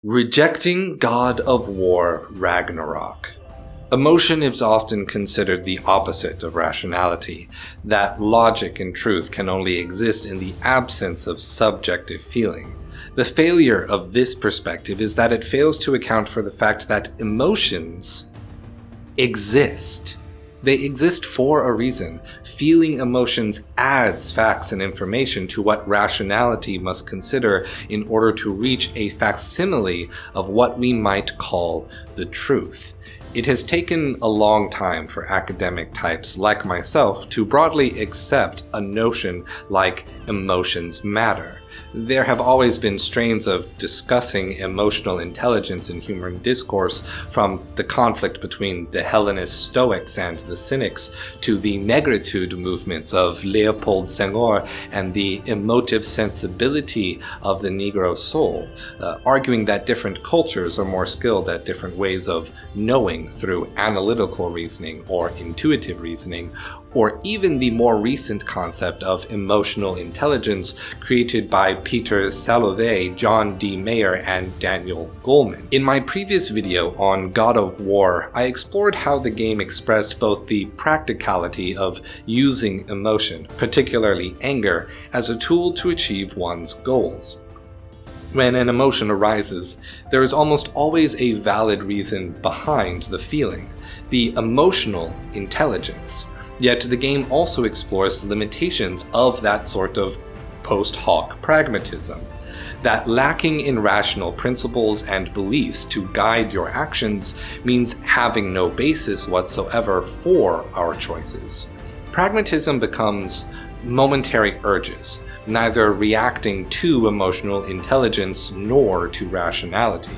Rejecting God of War Ragnarok. Emotion is often considered the opposite of rationality, that logic and truth can only exist in the absence of subjective feeling. The failure of this perspective is that it fails to account for the fact that emotions exist. They exist for a reason. Feeling emotions adds facts and information to what rationality must consider in order to reach a facsimile of what we might call the truth. It has taken a long time for academic types like myself to broadly accept a notion like emotions matter. There have always been strains of discussing emotional intelligence in human discourse, from the conflict between the Hellenist Stoics and the Cynics to the negritude movements of Leopold Senghor and the emotive sensibility of the Negro soul, arguing that different cultures are more skilled at different ways of knowing through analytical reasoning or intuitive reasoning, or even the more recent concept of emotional intelligence created by Peter Salovey, John D. Mayer, and Daniel Goleman. In my previous video on God of War, I explored how the game expressed both the practicality of using emotion, particularly anger, as a tool to achieve one's goals. When an emotion arises, there is almost always a valid reason behind the feeling, the emotional intelligence. Yet the game also explores the limitations of that sort of post hoc pragmatism, that lacking in rational principles and beliefs to guide your actions means having no basis whatsoever for our choices. Pragmatism becomes momentary urges, neither reacting to emotional intelligence nor to rationality.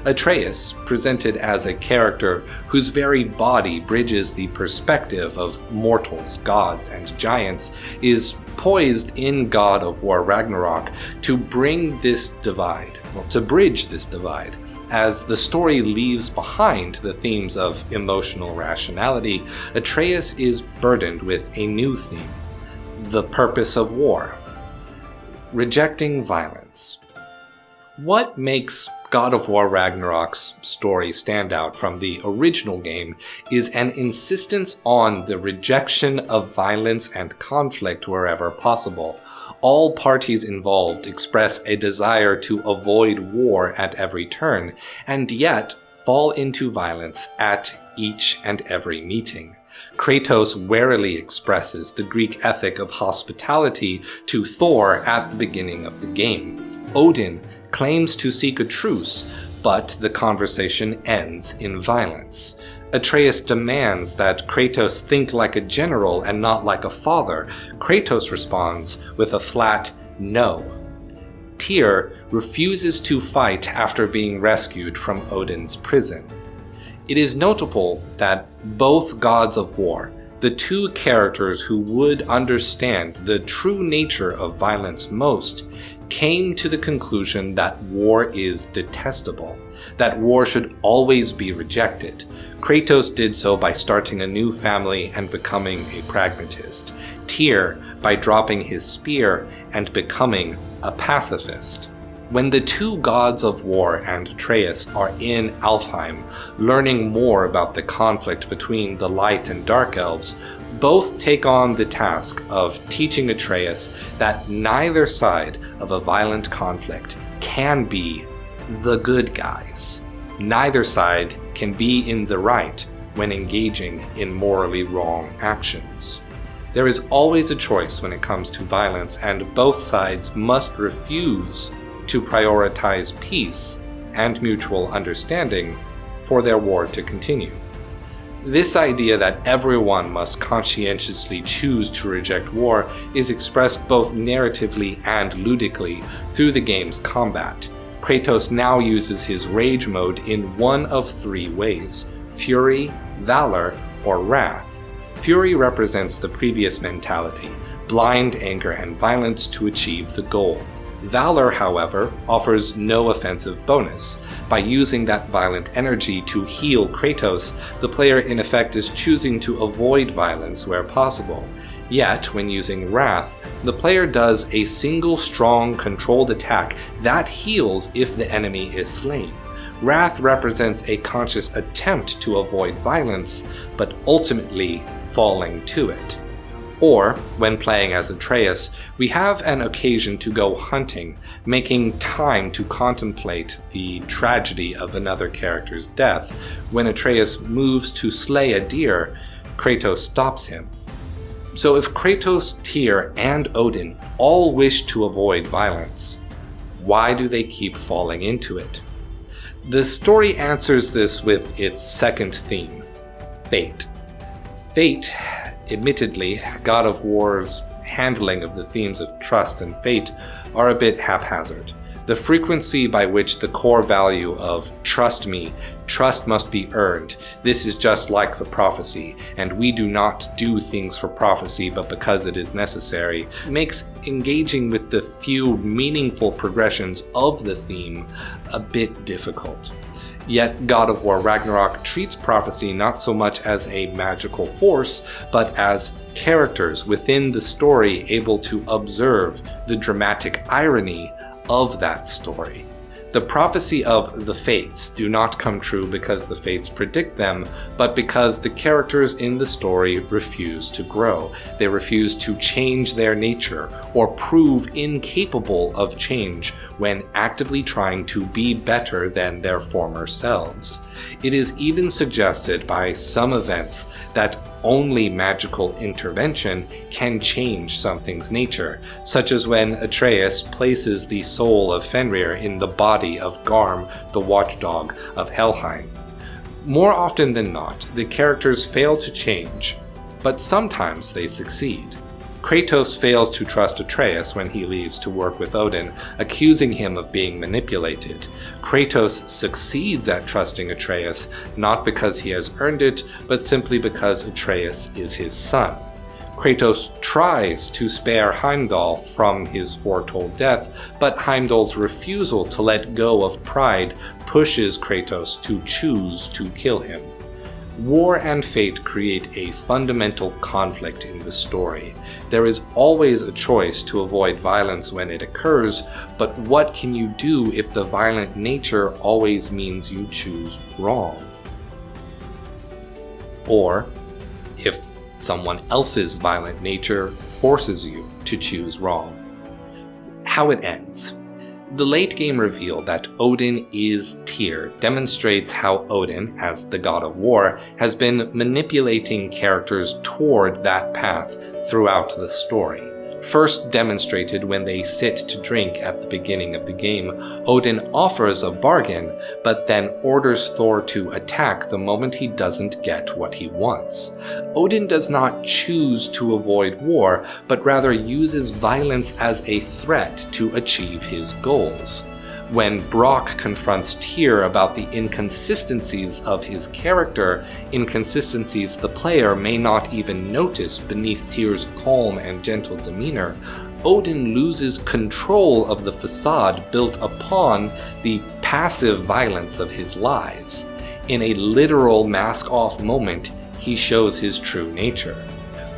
Atreus, presented as a character whose very body bridges the perspective of mortals, gods, and giants, is poised in God of War Ragnarok to bridge this divide, As the story leaves behind the themes of emotional rationality, Atreus is burdened with a new theme: the purpose of war. Rejecting violence. What makes God of War Ragnarok's story stand out from the original game is an insistence on the rejection of violence and conflict wherever possible. All parties involved express a desire to avoid war at every turn, and yet fall into violence at each and every meeting. Kratos warily expresses the Greek ethic of hospitality to Thor at the beginning of the game. Odin claims to seek a truce, but the conversation ends in violence. Atreus demands that Kratos think like a general and not like a father. Kratos responds with a flat no. Tyr refuses to fight after being rescued from Odin's prison. It is notable that both gods of war, the two characters who would understand the true nature of violence most, came to the conclusion that war is detestable, that war should always be rejected. Kratos did so by starting a new family and becoming a pragmatist. Tyr by dropping his spear and becoming a pacifist. When the two gods of war and Atreus are in Alfheim, learning more about the conflict between the light and dark elves, both take on the task of teaching Atreus that neither side of a violent conflict can be the good guys. Neither side can be in the right when engaging in morally wrong actions. There is always a choice when it comes to violence, and both sides must refuse to prioritize peace and mutual understanding for their war to continue. This idea that everyone must conscientiously choose to reject war is expressed both narratively and ludically through the game's combat. Kratos now uses his rage mode in one of three ways: fury, valor, or wrath. Fury represents the previous mentality, blind anger and violence to achieve the goal. Valor, however, offers no offensive bonus. By using that violent energy to heal Kratos, the player in effect is choosing to avoid violence where possible. Yet, when using Wrath, the player does a single strong, controlled attack that heals if the enemy is slain. Wrath represents a conscious attempt to avoid violence, but ultimately falling to it. Or, when playing as Atreus, we have an occasion to go hunting, making time to contemplate the tragedy of another character's death. When Atreus moves to slay a deer, Kratos stops him. So if Kratos, Tyr, and Odin all wish to avoid violence, why do they keep falling into it? The story answers this with its second theme, fate. Fate, admittedly, God of War's handling of the themes of trust and fate are a bit haphazard. The frequency by which the core value of trust me, trust must be earned, this is just like the prophecy, and we do not do things for prophecy but because it is necessary, makes engaging with the few meaningful progressions of the theme a bit difficult. Yet God of War Ragnarok treats prophecy not so much as a magical force, but as characters within the story able to observe the dramatic irony of that story. The prophecy of the fates do not come true because the fates predict them, but because the characters in the story refuse to grow. They refuse to change their nature or prove incapable of change when actively trying to be better than their former selves. It is even suggested by some events that only magical intervention can change something's nature, such as when Atreus places the soul of Fenrir in the body of Garm, the watchdog of Helheim. More often than not, the characters fail to change, but sometimes they succeed. Kratos fails to trust Atreus when he leaves to work with Odin, accusing him of being manipulated. Kratos succeeds at trusting Atreus, not because he has earned it, but simply because Atreus is his son. Kratos tries to spare Heimdall from his foretold death, but Heimdall's refusal to let go of pride pushes Kratos to choose to kill him. War and fate create a fundamental conflict in the story. There is always a choice to avoid violence when it occurs, but what can you do if the violent nature always means you choose wrong? Or if someone else's violent nature forces you to choose wrong? How it ends. The late game reveal that Odin is Tyr demonstrates how Odin, as the god of war, has been manipulating characters toward that path throughout the story. First demonstrated when they sit to drink at the beginning of the game, Odin offers a bargain, but then orders Thor to attack the moment he doesn't get what he wants. Odin does not choose to avoid war, but rather uses violence as a threat to achieve his goals. When Brock confronts Tyr about the inconsistencies of his character, inconsistencies the player may not even notice beneath Tyr's calm and gentle demeanor, Odin loses control of the facade built upon the passive violence of his lies. In a literal mask-off moment, he shows his true nature.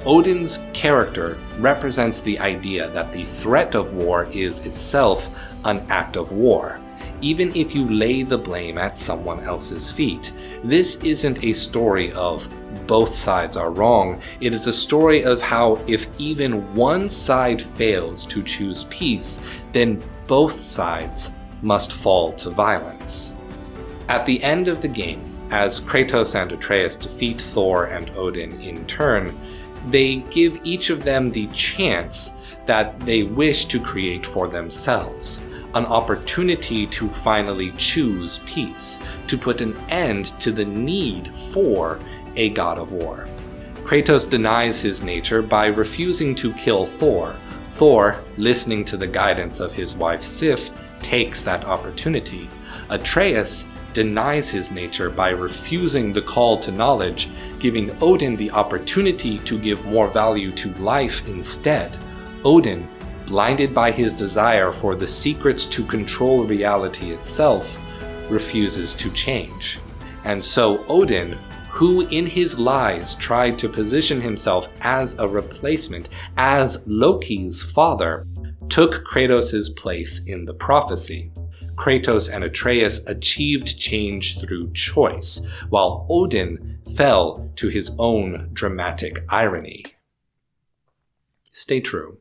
Odin's character represents the idea that the threat of war is itself an act of war, even if you lay the blame at someone else's feet. This isn't a story of both sides are wrong, it is a story of how if even one side fails to choose peace, then both sides must fall to violence. At the end of the game, as Kratos and Atreus defeat Thor and Odin in turn, they give each of them the chance that they wish to create for themselves, an opportunity to finally choose peace, to put an end to the need for a god of war. Kratos denies his nature by refusing to kill Thor. Thor, listening to the guidance of his wife Sif, takes that opportunity. Atreus denies his nature by refusing the call to knowledge, giving Odin the opportunity to give more value to life instead. Odin blinded by his desire for the secrets to control reality itself, refuses to change. And so Odin, who in his lies tried to position himself as a replacement, as Loki's father, took Kratos' place in the prophecy. Kratos and Atreus achieved change through choice, while Odin fell to his own dramatic irony. Stay true.